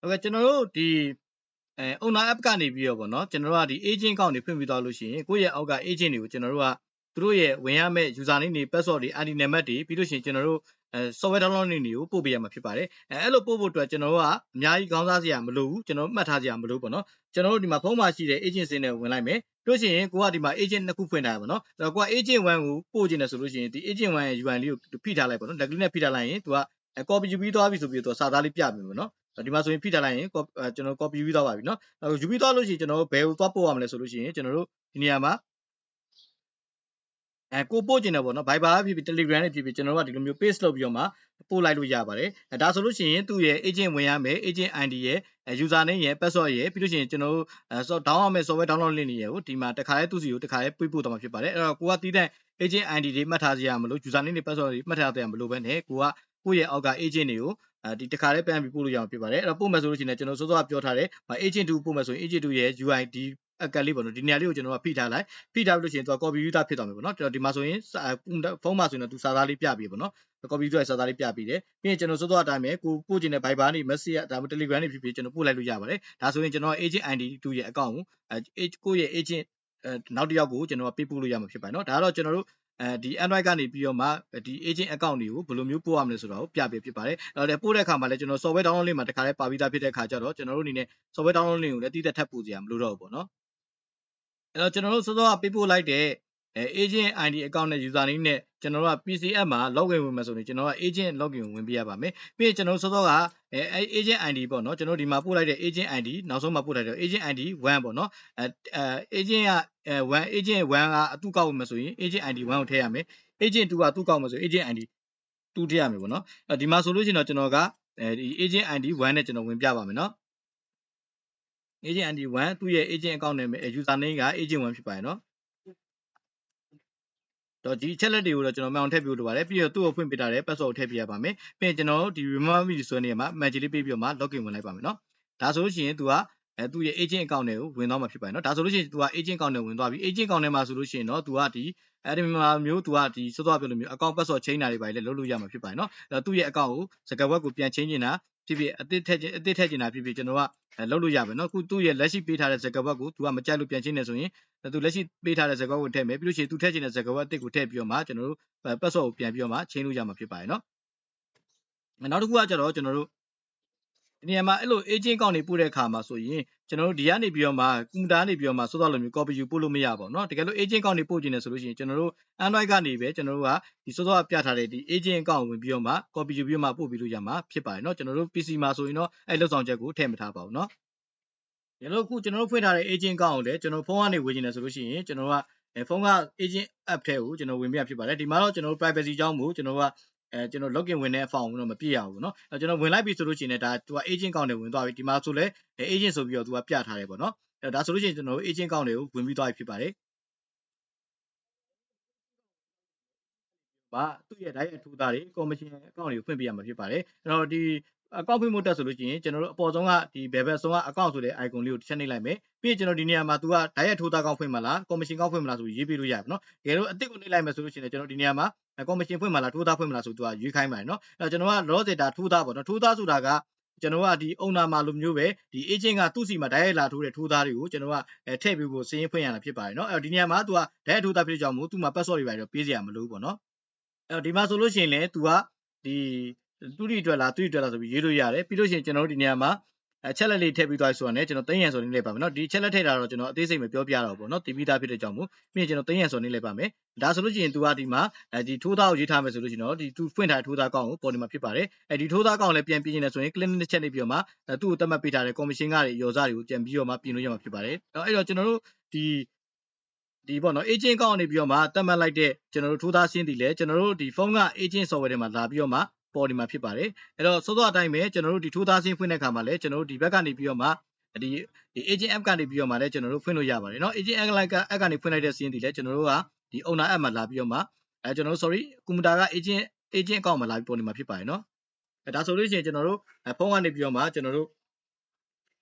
Okay ကျွန်တော်တို့ဒီ owner app ကနေပြီးတော့ဗောနော်ကျွန်တော်တို့ကဒီ agent account တွေဖွင့်ပြီးသွားလို့ရှိရင်ကိုယ့်ရဲ့အောက်က agent တွေကိုကျွန်တော်တို့ကသူတို့ရဲ့ဝင်ရမယ့် user name တွေ password တွေ ID နံပါတ်တွေပြီးလို့ရှိရင်ကျွန်တော်တို့software download link တွေကိုပို့ပေးရမှာဖြစ်ပါတယ်အဲ့လိုပို့ဖို့အတွက်ကျွန်တော်တို့ကအများကြီးခေါင်းစားစရာမလိုဘူးကျွန်တော်မှတ်ထားစရာမလိုဘူးပေါ့နော်ကျွန်တော်တို့ဒီမှာဖုန်းမှာရှိတဲ့ agent စင်းတွေကိုဝင်လိုက်မယ်တို့ရှိရင်ကိုကဒီမှာ agent နှစ်ခုဖွင့်ထားရပါတော့အဲ့တော့ကိုက agent 1ကိုပို့ခြင်းတယ်ဆိုလို့ရှိရင်ဒီ agent 1ရဲ့ UI လေးကိုဖိထားလိုက်ပေါ့နော်လက်ကလေးနဲ့ဖိထားလိုက်ရင်သူက copy ယူပြီးသွားပြီဆိုပြီးတော့စာသားလေးပြပြီပေါ့နော်ဒီမှာဆိုရင်ဖိထားလိုက်ရင်ကျွန်တော် copy ယူပြီးသွားပါပြီเนาะယူပြီးသွားလို့ရှိရင်ကျွန်တော်တို့ဘယ်ကိုသွားပို့ရမလဲဆိုလို့ရှိရင်ကျွန်တော်တို့ဒီနေရာမှာကိုပို့ကျင်တယ်ပေါ့နော် Viber ဖြစ်ဖြစ် Telegram နဲ့ဖြစ်ဖြစ်ကျွန်တော်တို့ကဒီလိုမျိုး paste လုပ်ပြီးတော့မှပို့လိုက်လို့ရပါတယ်ဒါဆိုလို့ရှိရင်သူ့ရဲ့ agent ဝင်ရမယ် agent ID ရဲ့ user name ရဲ့ password ရဲ့ပြီးလို့ရှိရင်ကျွန်တော်တို့download ရမယ် software download link တွေရဲ့ကိုဒီမှာတစ်ခါလေးသူ့စီကိုတစ်ခါလေးပို့သွားမှာဖြစ်ပါတယ်အဲ့တော့ကိုကတီးတဲ့ agent ID တွေမှတ်ထားစရာမလို user name တွေ password တွေမှတ်ထားစရာမလိုဘဲနဲ့ကိုကကိုယ့်ရဲ့အောက်က agent တွေကိုဒီတစ်ခါလေးပြန်ပြီးပို့လို့ရအောင်ဖြစ်ပါတယ်အဲ့တော့ပို့မယ်ဆိုလို့ရှိရင်ကျွန်တော်စောစောကပြောထားတယ် agent 2ပို့မယ်ဆိုရင် agent 2ရဲ့ UID အကလေးပေါ့နော်ဒီနေရာလေးကိုကျွန်တော်ကဖိထားလိုက်ဖိထားလို့ရှိရင်သူက copy user ဖြစ်သွားမယ်ပေါ့နော်ဒီမှာဆိုရင်ဖုန်းမှာဆိုရင်သူစာသားလေးပြပြီးပေါ့နော် copy user စာသားလေးပြပြီးတယ်ပြီးရင်ကျွန်တော်စောစောအတိုင်းပဲကိုပို့ခြင်းတဲ့ Viber နေ message ဒါမှ Telegram နေဖြစ်ဖြစ်ကျွန်တော်ပို့လိုက်လို့ရပါတယ်ဒါဆိုရင်ကျွန်တော် agent ID 2ရဲ့ account ကိုကိုယ့်ရဲ့ agent နောက်တစ်ယောက်ကိုကျွန်တော်ပေးပို့လို့ရမှာဖြစ်ပါတယ်เนาะဒါကတော့ကျွန်တော်တို့ဒီ Android ကနေပြီးတော့မှဒီ agent account တွေကိုဘယ်လိုမျိုးပို့ရမလဲဆိုတာကိုပြပေးဖြစ်ပါတယ်အဲ့တော့ပို့တဲ့အခါမှာလည်းကျွန်တော် software download link မှာတခါလေးပါပြီးသားဖြစ်တဲ့အခါကျတော့ကျွန်တော်တို့အနေနဲ့ software download link ကိုလည်းတည်တက်ထပ်ပို့စရာမလိုတော့ဘူးပေါ့နော်အဲ့တော့ကျွန်တော်တို့စောစောကပေးပို့လိုက်တဲ့agent ID account နဲ့ user name နဲ့ကျွန်တော်တို့က PC app မှာ login ဝင်မယ်ဆိုရင်ကျွန်တော်က agent login ကိုဝင်ပြရပါမယ်ပြီးရင်ကျွန်တော်တို့စောစောကagent ID ပေါ့နော်ကျွန်တော်ဒီမှာပို့လိုက်တဲ့ agent ID နောက်ဆုံးမှာပို့လိုက်တဲ့ agent ID 1ပေါ့နော်agent က1 agent 1ကအတူကောက်ဝင်မယ်ဆိုရင် agent ID 1ကိုထည့်ရမယ် agent 2ကအတူကောက်မယ်ဆိုရင် agent ID 2ထည့်ရမယ်ပေါ့နော်ဒီမှာဆိုလို့ရှိရင်တော့ကျွန်တော်ကဒီ agent ID 1နဲ့ကျွန်တော်ဝင်ပြပါမယ်နော် agent ID 1သူ့ရဲ့ agent account နဲ့ user name က agent 1ဖြစ်ပါတယ်နော်တော့ဒီချက်လက်တွေကိုတော့ကျွန်တော်မှအောင်ထည့်ပြလို့ပါတယ်ပြီးတော့သူ့ကိုဖွင့်ပေးထားတဲ့ password ကိုထည့်ပြရပါမယ်ပြီးရင်ကျွန်တော်ဒီ remember me ဆိုတဲ့နေရာမှာ magic လေးပေးပြီးတော့မှ login ဝင်လိုက်ပါမယ်နော်ဒါဆိုလို့ရှိရင်သူကသူ့ရဲ့ agent account တွေကိုဝင်သွားမှာဖြစ်ပါတယ်နော်ဒါဆိုလို့ရှိရင်သူက agent account တွေဝင်သွားပြီ agent account ထဲမှာဆိုလို့ရှိရင်တော့သူကဒီအဲဒီမှာမျိုးသူကဒီစောစောပြောလို့မျိုး account password change တာတွေပါလေလုပ်လို့ရမှာဖြစ်ပါတယ်နော်အဲ့တော့သူ့ရဲ့ account ကိုစကားဝက်ကိုပြန် change နေတာဖြစ်ဖြစ်အသစ်ထည့်ချင်တာဖြစ်ဖြစ်ကျွန်တော်ကလုပ်လို့ရပါနော်အခုသူ့ရဲ့လက်ရှိပေးထားတဲ့စကားဝက်ကိုသူကမကြိုက်လို့ပြန်ချင်းနေဆိုရင်သူလက်ရှိပေးထားတဲ့စကားဝက်ကိုထည့်မယ်ပြီးလို့ရှိရင်သူထည့်ချင်တဲ့စကားဝက်အသစ်ကိုထည့်ပြီးတော့မှကျွန်တော်တို့ password ကိုပြန်ပြီးတော့မှချင်းလို့ရမှာဖြစ်ပါတယ်နော်နောက်တစ်ခုကကျတော့ကျွန်တော်တို့ဒီနေရာမှာအဲ့လို agent account တွေပို့တဲ့အခါမှာဆိုရင်ကျွန်တော်တို့ဒီကနေပြီးတော့မှကွန်ပျူတာကနေပြီးတော့မှစောစောလိုမျိုး copy ယူပို့လို့မရပါဘူးเนาะတကယ်လို့ agent account တွေပို့ခြင်းနေဆိုလို့ရှိရင်ကျွန်တော်တို့ Android ကနေပဲကျွန်တော်တို့ကဒီစောစောကပြထားတဲ့ဒီ agent account ဝင်ပြီးတော့မှ copy ယူပြီးတော့မှပို့ပြီးလို့ရမှာဖြစ်ပါတယ်เนาะကျွန်တော်တို့ PC မှာဆိုရင်တော့အဲ့လောက်ဆောင်ချက်ကိုထည့်မထားပါဘူးเนาะကျွန်တော်တို့ဖွင့်ထားတဲ့ agent account ကိုလည်းကျွန်တော်ဖုန်းကနေဝင်ခြင်းနေဆိုလို့ရှိရင်ကျွန်တော်ကဖုန်းက agent app ထဲကိုကျွန်တော်ဝင်ပြဖြစ်ပါတယ်ဒီမှာတော့ကျွန်တော်တို့ privacy ကြောင်းမို့ကျွန်တော်ကကျွန်တော် login ဝင်တဲ့ form ကိုတော့မပြည့်ရဘူးเนาะကျွန်တော်ဝင်လိုက်ပြီဆိုလို့ရှိရင်ဒါသူက agent account တွေဝင်သွားပြီဒီမှာဆိုလဲ agent ဆိုပြီးတော့သူကပြထားတယ်ပေါ့เนาะဒါဆိုလို့ရှိရင်ကျွန်တော်တို့ agent account တွေကိုဝင်ပြီးသွားပြီဖြစ်ပါတယ်ပါသူ့ရဲ့ direct ထူသားတွေ commission account တွေကိုဖွင့်ပြရမှာဖြစ်ပါတယ်အဲ့တော့ဒီ account ဖွင့်ဖို့တက်ဆိုလို့ရှိရင်ကျွန်တော်တို့အပေါ်ဆုံးကဒီ bevel ဆုံးက account ဆိုတဲ့ icon လေးကိုတစ်ချက်နှိပ်လိုက်မယ်ပြီးရင်ကျွန်တော်ဒီနေရာမှာသူက direct ထိုးသား account ဖွင့်မှာလား commission account ဖွင့်မှာလားဆိုရေးပေးလို့ရတယ်နော်တကယ်လို့အသစ်ကိုနှိပ်လိုက်မယ်ဆိုလို့ရှိရင်ကျွန်တော်ဒီနေရာမှာ commission ဖွင့်မှာလားထိုးသားဖွင့်မှာလားဆိုသူကရွေးခိုင်းပါတယ်နော်အဲ့တော့ကျွန်တော်က loss data ထိုးသားပေါ့နော်ထိုးသားဆိုတာကကျွန်တော်ကဒီ owner မှာလိုမျိုးပဲဒီ agent ကသူ့စီမှာ direct လာထိုးတဲ့ထိုးသားတွေကိုကျွန်တော်ကထည့်ပေးဖို့စရင်းဖွင့်ရတာဖြစ်ပါတယ်နော်အဲ့တော့ဒီနေရာမှာသူက direct ထိုးသားဖြစ်တဲ့ကြောင့်မို့သူ့မှာ password တွေပါတော့ပေးစရာမလိုဘူးပေါ့နော်အဲ့တော့ဒီမှာဆိုလို့ရှိရင်လည်း तू ကဒီသူ့ဒီအတွက်လားသူ့ဒီအတွက်လားဆိုပြီးရေးလို့ရတယ်ပြီးလို့ရှိရင်ကျွန်တော်တို့ဒီနေရာမှာချက်လက်လေးထည့်ပြီးသွားဆိုတော့ねကျွန်တော်300ဆိုနေလိုက်ပါမယ်เนาะဒီချက်လက်ထည့်တာတော့ကျွန်တော်အသေးစိတ်မပြောပြတော့ဘူးเนาะတည်ပြီးသားဖြစ်တဲ့ကြောင့်မို့ပြီးရင်ကျွန်တော်300ဆိုနေလိုက်ပါမယ်ဒါဆိုလို့ရှိရင် तू ကဒီမှာဒီထိုးသားကိုရေးထားမယ်ဆိုလို့ရှိရင်တော့ဒီ तू ဖွင့်ထားတဲ့ထိုးသားကောင်းကိုပေါ်ဒီမှာဖြစ်ပါတယ်ဒီထိုးသားကောင်းလည်းပြန်ပြင်နေတယ်ဆိုရင် click နဲ့ချက်နေပြီးတော့မှသူ့ကိုတတ်မှတ်ပေးထားတဲ့ commission ကတွေရောစားတွေကိုပြန်ပြီးတော့မှပြင်လို့ရမှာဖြစ်ပါတယ်အဲ့တော့ကျွန်တော်တို့ဒီပေါ့နော် agent account ကနေပြီးတော့မှတတ်မှတ်လိုက်တဲ့ကျွန်တော်တို့ထိုးသားရှင်းတည်လဲကျွန်တော်တို့ဒီဖုန်းက agent software တွေမှာလာပြီးတော့မှပေါ်ဒီမှာဖြစ်ပါတယ်အဲ့တော့စောစောအတိုင်းပဲကျွန်တော်တို့ဒီထိုးသားရှင်းဖွင့်တဲ့အခါမှာလဲကျွန်တော်တို့ဒီဘက်ကနေပြီးတော့မှဒီ agent app ကနေပြီးတော့မှလဲကျွန်တော်တို့ဖွင့်လို့ရပါတယ်เนาะ agent app ကနေဖွင့်လိုက်တဲ့ရှင်းတည်လဲကျွန်တော်တို့ကဒီ owner app မှာလာပြီးတော့မှကျွန်တော်တို့ sorry ကွန်ပျူတာက agent account မှာလာပြီးပေါ်နေမှာဖြစ်ပါတယ်เนาะဒါဆိုလို့ရှိရင်ကျွန်တော်တို့ဖုန်းကနေပြီးတော့မှကျွန်တော်တို့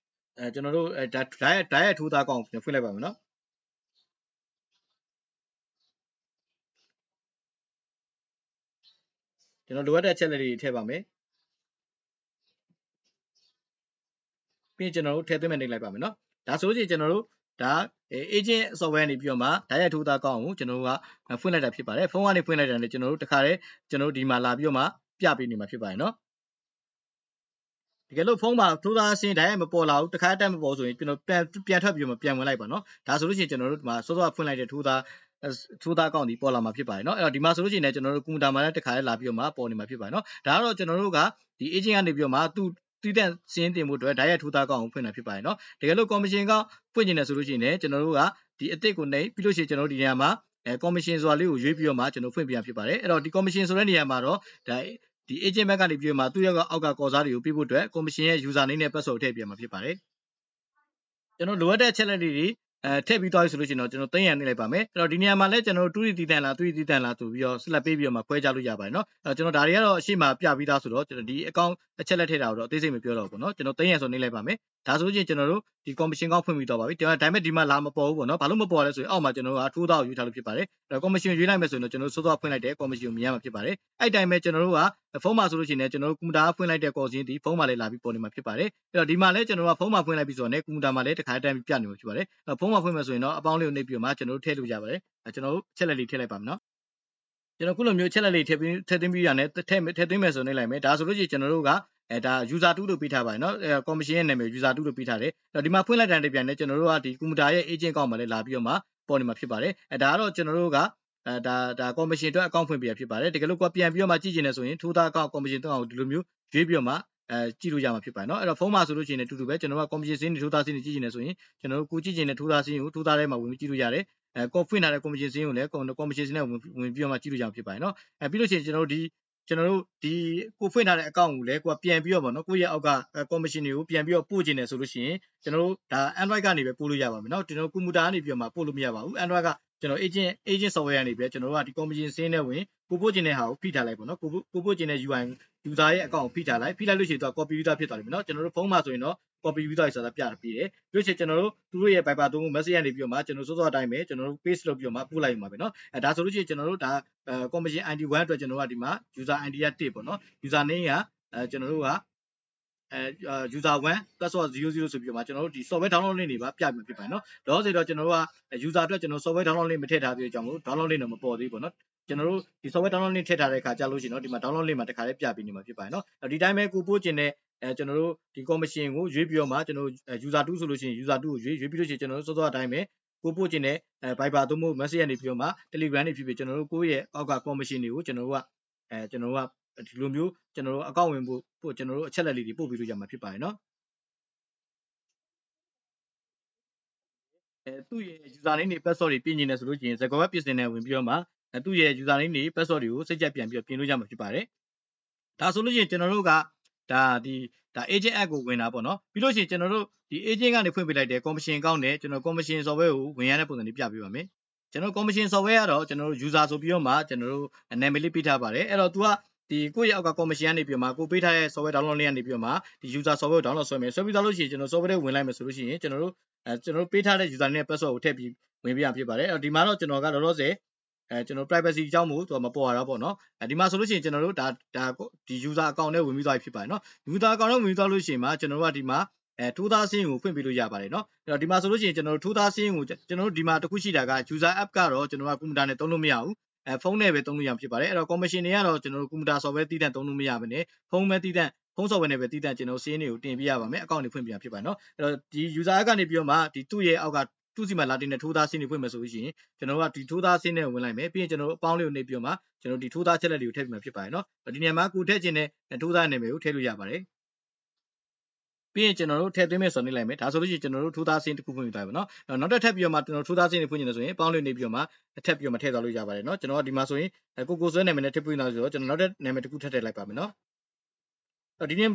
direct ထိုးသားကောင်းဖွင့်လိုက်ပါမယ်เนาะကျွန်တော်လိုအပ်တဲ့အချက်လက်တွေထည့်ပါမယ် ပြီးရင်ကျွန်တော်တို့ထည့်သွင်းမဲ့နေလိုက်ပါမယ်နော်ဒါဆိုလို့ရှိရင်ကျွန်တော်တို့ဒါ agent software နေပြီးတော့မှဓာတ်ရိုက်ထိုးသားကောင်းကိုကျွန်တော်တို့ကဖွင့်လိုက်တာဖြစ်ပါတယ်ဖုန်းကနေဖွင့်လိုက်တာနဲ့ကျွန်တော်တို့တခါတည်းကျွန်တော်တို့ဒီမှာလာပြီးတော့မှပြပေးနေမှာဖြစ်ပါတယ်နော်တကယ်လို့ဖုန်းမှာထိုးသားအဆင်းဓာတ်ရိုက်မပေါ်လာဘူးတခါတက်မပေါ်ဆိုရင်ကျွန်တော်ပြန်ထွက်ပြီးတော့ပြန်ဝင်လိုက်ပါနော်ဒါဆိုလို့ရှိရင်ကျွန်တော်တို့ဒီမှာစောစောဖွင့်လိုက်တဲ့ထိုးသားကောင်းဒီပေါ်လာမှာဖြစ်ပါတယ်နော်အဲ့တော့ဒီမှာဆိုလို့ရှိရင်လည်းကျွန်တော်တို့ကွန်ပျူတာမှာလည်းတခါတည်းလာပြီးတော့မှပေါ်နေမှာဖြစ်ပါတယ်နော်ဒါကတော့ကျွန်တော်တို့ကဒီ agent ကနေပြီးတော့မှသူတည်တဲ့စင်းတင်မှုအတွက်ဓာတ်ရိုက်ထိုးသားကောင်းကိုဖွင့်တာဖြစ်ပါတယ်နော်တကယ်လို့ commission ကောင်းဖွင့်နေတယ်ဆိုလို့ရှိရင်လည်းကျွန်တော်တို့ကဒီအစ်စ်ကိုနှိပ်ပြီးလို့ရှိရင်ကျွန်တော်တို့ဒီနေရာမှာcommission ဆိုတာလေးကိုရွေးပြီးတော့မှကျွန်တော်ဖွင့်ပြဖြစ်ပါတယ်အဲ့တော့ဒီ commission ဆိုတဲ့နေရာမှာတော့ဒါဒီ agent ဘက်ကနေပြီးတော့မှသူ့ရဲ့အောက်ကကော်စားတွေကိုပြဖို့အတွက် commission ရဲ့ user name နဲ့ password ထည့်ပြမှာဖြစ်ပါတယ်ကျွန်တော်လိုအပ်တဲ့ challenge တွေထည့်ပြီးသွားပြီဆိုလို့ရှိရင်တော့ကျွန်တော်သိရနေလိုက်ပါမယ်အဲ့တော့ဒီနေရာမှာလည်းကျွန်တော်တို့2တီတန်လား3တီတန်လားဆိုပြီးတော့ select ပေးပြီးတော့မှခွဲခြားလို့ရပါတယ်เนาะအဲ့တော့ကျွန်တော်ဒါတွေကတော့အရှိမပြပြီးသားဆိုတော့ကျွန်တော်ဒီ account အချက်လက်ထည့်တာကိုတော့အသေးစိတ်မပြောတော့ဘူးเนาะကျွန်တော်သိရဆိုနေလိုက်ပါမယ်ဒါဆိုရင်ကျွန်တော်တို့ဒီ commission ကောင်းဖွင့်ပြီးတော့ပါပြီဒါပေမဲ့ဒီမှာလာမပေါ်ဘူးပေါ့เนาะဘာလို့မပေါ်လဲဆိုရင်အောက်မှာကျွန်တော်တို့ကထိုးသားကိုယူထားလို့ဖြစ်ပါတယ်အဲ့တော့ commission ရွေးလိုက်မယ်ဆိုရင်တော့ကျွန်တော်တို့စောစောဖွင့်လိုက်တဲ့ commission ကိုမြင်ရမှာဖြစ်ပါတယ်အဲ့တိုင်းပဲကျွန်တော်တို့ကဖုန်းမှာဆိုလို့ရှိရင်လည်းကျွန်တော်တို့ကွန်ပျူတာဖွင့်လိုက်တဲ့ call စင်းဒီဖုန်းမှာလည်းလာပြီးပေါ်နေမှာဖြစ်ပါတယ်အဲ့တော့ဒီမှာလည်းကျွန်တော်တို့ကဖုန်းမှာဖွင့်လိုက်ပြီးဆိုတော့ねကွန်ပျူတာမှာလည်းတစ်ခါတည်းပြနေမှာဖြစ်ပါတယ်အဲ့တော့ဖုန်းမှာဖွင့်မယ်ဆိုရင်တော့အပေါင်းလေးကိုနှိပ်ပြီးတော့မှကျွန်တော်တို့ထည့်လို့ရပါတယ်ကျွန်တော်တို့ချက်လက်လေးထည့်လိုက်ပါမယ်နော်ကျွန်တော်ခုလိုမျိုးချက်လက်လေးထည့်သွင်းပြီးရတဲ့ထည့်သွင်းမယ်ဆိုနေလိုက်မယ်ဒါဆိုလို့ရှိရင်ကျွန်တော်တို့ကဒါ user 2လို့ပေးထားပါတယ်เนาะ commission ရဲ့နာမည် user 2လို့ပေးထားတယ်အဲ့တော့ဒီမှာဖွင့်လိုက်တဲ့ပြန်နဲ့ကျွန်တော်တို့ကဒီကွန်ပျူတာရဲ့ agent ကောက်မှာလည်းလာပြီးတော့မှပေါ်နေမှာဖြစ်ပါတယ်ဒါကတော့ကျွန်တော်တို့ကဒါ commission အတွက် account ဖွင့်ပေးရဖြစ်ပါတယ်တကယ်လို့ကိုပြန်ပြီးတော့မှကြည့်ချင်တယ်ဆိုရင်ထိုးသား account commission တော့ဒီလိုမျိုးရွေးပြီးတော့မှကြည့်လို့ရမှာဖြစ်ပါတယ်เนาะအဲ့တော့ဖုန်းမှာဆိုလို့ရှိရင်လည်းတူတူပဲကျွန်တော်က commission စင်းတွေထိုးသားစင်းတွေကြည့်ချင်တယ်ဆိုရင်ကျွန်တော်တို့ကိုကြည့်ချင်တဲ့ထိုးသားစင်းကိုထိုးသားထဲမှာဝင်ပြီးကြည့်လို့ရတယ်ကိုဖွင့်ထားတဲ့ commission စင်းကိုလည်း commission စင်းနဲ့ဝင်ပြီးတော့မှကြည့်လို့ရမှာဖြစ်ပါတယ်เนาะပြီးလို့ရှိရင်ကျွန်တော်တို့ဒီကိုဖွင့်ထားတဲ့ account ကိုလည်းကိုကပြန်ပြီးတော့ဗောနော်ကိုရဲ့အောက်က commission တွေကိုပြန်ပြီးတော့ပို့ချင်တယ်ဆိုလို့ရှိရင်ကျွန်တော်တို့ဒါ Android ကနေပဲပို့လို့ရပါမယ်เนาะကျွန်တော်ကွန်ပျူတာကနေပြီးတော့မှပို့လို့မရပါဘူး Android ကကျွန်တော် agent software ကနေပြီးကျွန်တော်တို့ကဒီ commission စင်းနဲ့ဝင်ကိုပို့ချင်တဲ့ဟာကိုဖိထားလိုက်ပေါ့နော်ကိုပို့ချင်တဲ့ UI user ရဲ့ account ကိုဖိထားလိုက်လို့ရှိရင်တော့ copy user ဖြစ်သွားပြီเนาะကျွန်တော်တို့ဖုန်းမှာဆိုရင်တော့ copy user ဆိုတာပြပြီးတယ်ပြီးလို့ရှိရင်ကျွန်တော်တို့သူတို့ရဲ့ Viber သုံး message ကနေပြီးတော့မှကျွန်တော်စောစောအတိုင်းပဲကျွန်တော်တို့ paste လုပ်ပြီးတော့မှပို့လိုက်မှာပဲเนาะဒါဆိုလို့ရှိရင်ကျွန်တော်တို့ဒါcommission ID 1အတွက်ကျွန်တော်တို့ကဒီမှာ user ID က1ပေါ့နော် user name ကကျွန်တော်တို့ကuser 1 password 00ဆိုပြီးတော့မှကျွန်တော်တို့ဒီ software download link တွေပါပြပြဖြစ်ပါတယ်เนาะလောဆယ်တော့ကျွန်တော်တို့က user အတွက်ကျွန်တော် software download link မထည့်ထားသေးတဲ့အကြောင်းကို download link တော့မပေါ်သေးဘူးပေါ့နော်ကျွန်တော်တို့ဒီ software download link ထည့်ထားတဲ့အခါကြာလို့ရှိရင်တော့ဒီမှာ download link မှာတခါလေးပြပြီးနေမှာဖြစ်ပါတယ်เนาะဒီတိုင်းပဲကိုပို့ကျင်တဲ့ကျွန်တော်တို့ဒီ commission ကိုရွေးပြီးတော့မှကျွန်တော် user 2ဆိုလို့ရှိရင် user 2ကိုရွေးပြီးလို့ရှိရင်ကျွန်တော်တို့စောစောအတိုင်းပဲကိုပို့ကျင်တဲ့ Viber သို့မဟုတ် message ကနေပြီးတော့မှ Telegram နေဖြစ်ဖြစ်ကျွန်တော်တို့ကိုယ့်ရဲ့အောက်က commission တွေကိုကျွန်တော်တို့ကဒီလိုမျိုးကျွန်တော်တို့အကောင့်ဝင်ဖို့ကျွန်တော်တို့အချက်လက်လေးတွေပို့ပြီးလို့ရမှာဖြစ်ပါတယ်เนาะသူ့ရဲ့ user name တွေ password တွေပြင်နေတယ်ဆိုလို့ရှိရင်စကားဝက်ပြင်ဆင်နေဝင်ပြီးတော့မှသူ့ရဲ့ user name တွေ password တွေကိုစိတ်ကြက်ပြန်ပြီးတော့ပြင်လို့ရမှာဖြစ်ပါတယ်ဒါဆိုလို့ရှိရင်ကျွန်တော်တို့ကဒါ agent app ကိုဝင်တာပေါ့နော်ပြီးလို့ရှိရင်ကျွန်တော်တို့ဒီ agent ကနေဖွင့်ပေးလိုက်တဲ့ commission account နဲ့ကျွန်တော် commission software ကိုဝင်ရတဲ့ပုံစံလေးပြပေးပါမယ်ကျွန်တော် commission software ကတော့ကျွန်တော်တို့ user ဆိုပြီးတော့မှကျွန်တော်တို့နာမည်လေးပေးထားပါတယ်အဲ့တော့ तू ကဒီကိုယ့်ရဲ့အောက်က commission ကနေပြီးတော့မှကိုပေးထားတဲ့ software download link ကနေပြီးတော့မှဒီ user software ကို download ဆွဲမယ်ဆွဲပြီးသားလို့ရှိရင်ကျွန်တော် software ကိုဝင်လိုက်မယ်ဆိုလို့ရှိရင်ကျွန်တော်တို့ပေးထားတဲ့ user နဲ့ password ကိုထည့်ပြီးဝင်ပြရဖြစ်ပါတယ်အဲ့တော့ဒီမှာတော့ကျွန်တော်ကလောလောဆယ်ကျွန်တော် privacy အကြောင်းမို့သူကမပေါ်ရတော့ပေါ့နော်ဒီမှာဆိုလို့ရှိရင်ကျွန်တော်တို့ဒါဒီ user account နဲ့ဝင်ပြီးသွားပြီဖြစ်ပါတယ်နော် user account နဲ့ဝင်ပြီးသွားလို့ရှိရင်မှာကျွန်တော်တို့ကဒီမှာထိုးသားစင်းကိုဖွင့်ပေးလို့ရပါတယ်နော်အဲ့တော့ဒီမှာဆိုလို့ရှိရင်ကျွန်တော်တို့ထိုးသားစင်းကိုကျွန်တော်တို့ဒီမှာတစ်ခုရှိတာက user app ကတော့ကျွန်တော်ကကွန်ပျူတာနဲ့သုံးလို့မရဘူးဖုန်းနဲ့ပဲသုံးလို့ရဖြစ်ပါတယ်အဲ့တော့ commission တွေကတော့ကျွန်တော်တို့ကွန်ပျူတာ software တည်တံ့သုံးလို့မရဘဲနဲ့ဖုန်းပဲတည်တံ့ဖုန်း software နဲ့ပဲတည်တံ့ကျွန်တော်စင်းတွေကိုတင်ပြရပါမယ်အကောင့်တွေဖွင့်ပြဖြစ်ပါတယ်နော်အဲ့တော့ဒီ user app ကနေပြီးတော့မှဒီသူ့ရဲ့အောက်ကသူ့စီမှာလာတင်တဲ့ထိုးသားစင်းတွေဖွင့်မယ်ဆိုလို့ရှိရင်ကျွန်တော်တို့ကဒီထိုးသားစင်းနဲ့ဝင်လိုက်မယ်ပြီးရင်ကျွန်တော်တို့အပေါင်းလေးကိုနှိပ်ပြီးတော့မှကျွန်တော်ဒီထိုးသားချက်လက်တွေကိုထည့်ပြမှာဖြစ်ပါတယ်နော်ဒီနေရာမှာကိုထည့်ခြင်းနဲ့ထိုးသားနာမည်ကိုထည့်လို့ရပါတယ်ပြီးရင်ကျွန်တော်တို့ထည့်သွင်းမယ်ဆိုနေလိုက်မယ်ဒါဆိုလို့ရှိရင်ကျွန်တော်တို့ထိုးသားစင်းတစ်ခုဖွင့်ပြသွားပြီနော်နောက်တစ်ထပ်ပြီးတော့မှကျွန်တော်ထိုးသားစင်းတွေဖွင့်နေတယ်ဆိုရင်အပေါင်းလေးနေပြီးတော့မှထပ်ပြီးတော့မှထည့်သွားလို့ရပါတယ်နော်ကျွန်တော်ကဒီမှာဆိုရင်ကိုဆွဲနာမည်နဲ့ထည့်ဖွင့်သွားဆိုတော့ကျွန်တော်နောက်တစ်နာမည်တစ်ခုထည့်လိုက်ပါမယ်နော်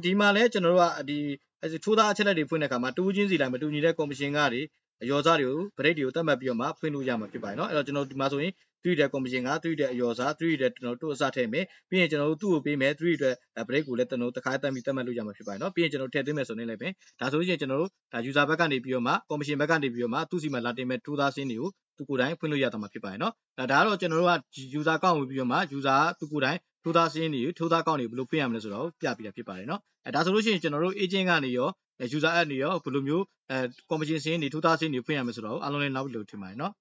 ဒီမှာလဲကျွန်တော်တို့ကဒီထိုးသားအချက်လက်တွေဖွင့်တဲ့အခါမှာတူးချင်းစီတိုင်းမတူညီတဲ့ commission ကတွေအယောစားတွေကိုဗရိတ်တွေကိုတတ်မှတ်ပြီးတော့မှဖွင့်လို့ရမှာဖြစ်ပါတယ်เนาะအဲ့တော့ကျွန်တော်ဒီမှာဆိုရင်3တဲ့ commission က3တဲ့အယောစား3တဲ့ကျွန်တော်တို့အစထည့်မယ်ပြီးရင်ကျွန်တော်တို့သူ့ကိုပေးမယ်3အတွက်ဗရိတ်ကိုလည်းကျွန်တော်တို့တစ်ခါတတ်ပြီးတတ်မှတ်လို့ရမှာဖြစ်ပါတယ်เนาะပြီးရင်ကျွန်တော်ထည့်သွင်းမယ်ဆိုနေလိုက်ပဲဒါဆိုရင်ကျွန်တော်တို့ဒါ user ဘက်ကနေပြီးတော့မှ commission ဘက်ကနေပြီးတော့မှသူ့စီမှာလာတင်မဲ့ထိုးသားစင်းတွေကိုသူကိုယ်တိုင်ဖွင့်လို့ရတာမှာဖြစ်ပါတယ်เนาะဒါကတော့ကျွန်တော်တို့က user account ဝင်ပြီးတော့မှ user သူကိုယ်တိုင် ထိုးသားစင်းတွေထိုးသားကောင့်တွေဘယ်လိုဖွင့်ရမလဲဆိုတော့ပြပြတာဖြစ်ပါတယ်နော်ဒါဆိုလို့ရှိရင်ကျွန်တော်တို့ agent ကနေရော user app တွေရောဘယ်လိုမျိုးကော်မရှင်စင်းတွေထိုးသားစင်းတွေဖွင့်ရမလဲဆိုတော့အားလုံးလည်းနောက်ပြီးလို့ထင်ပါတယ်နော်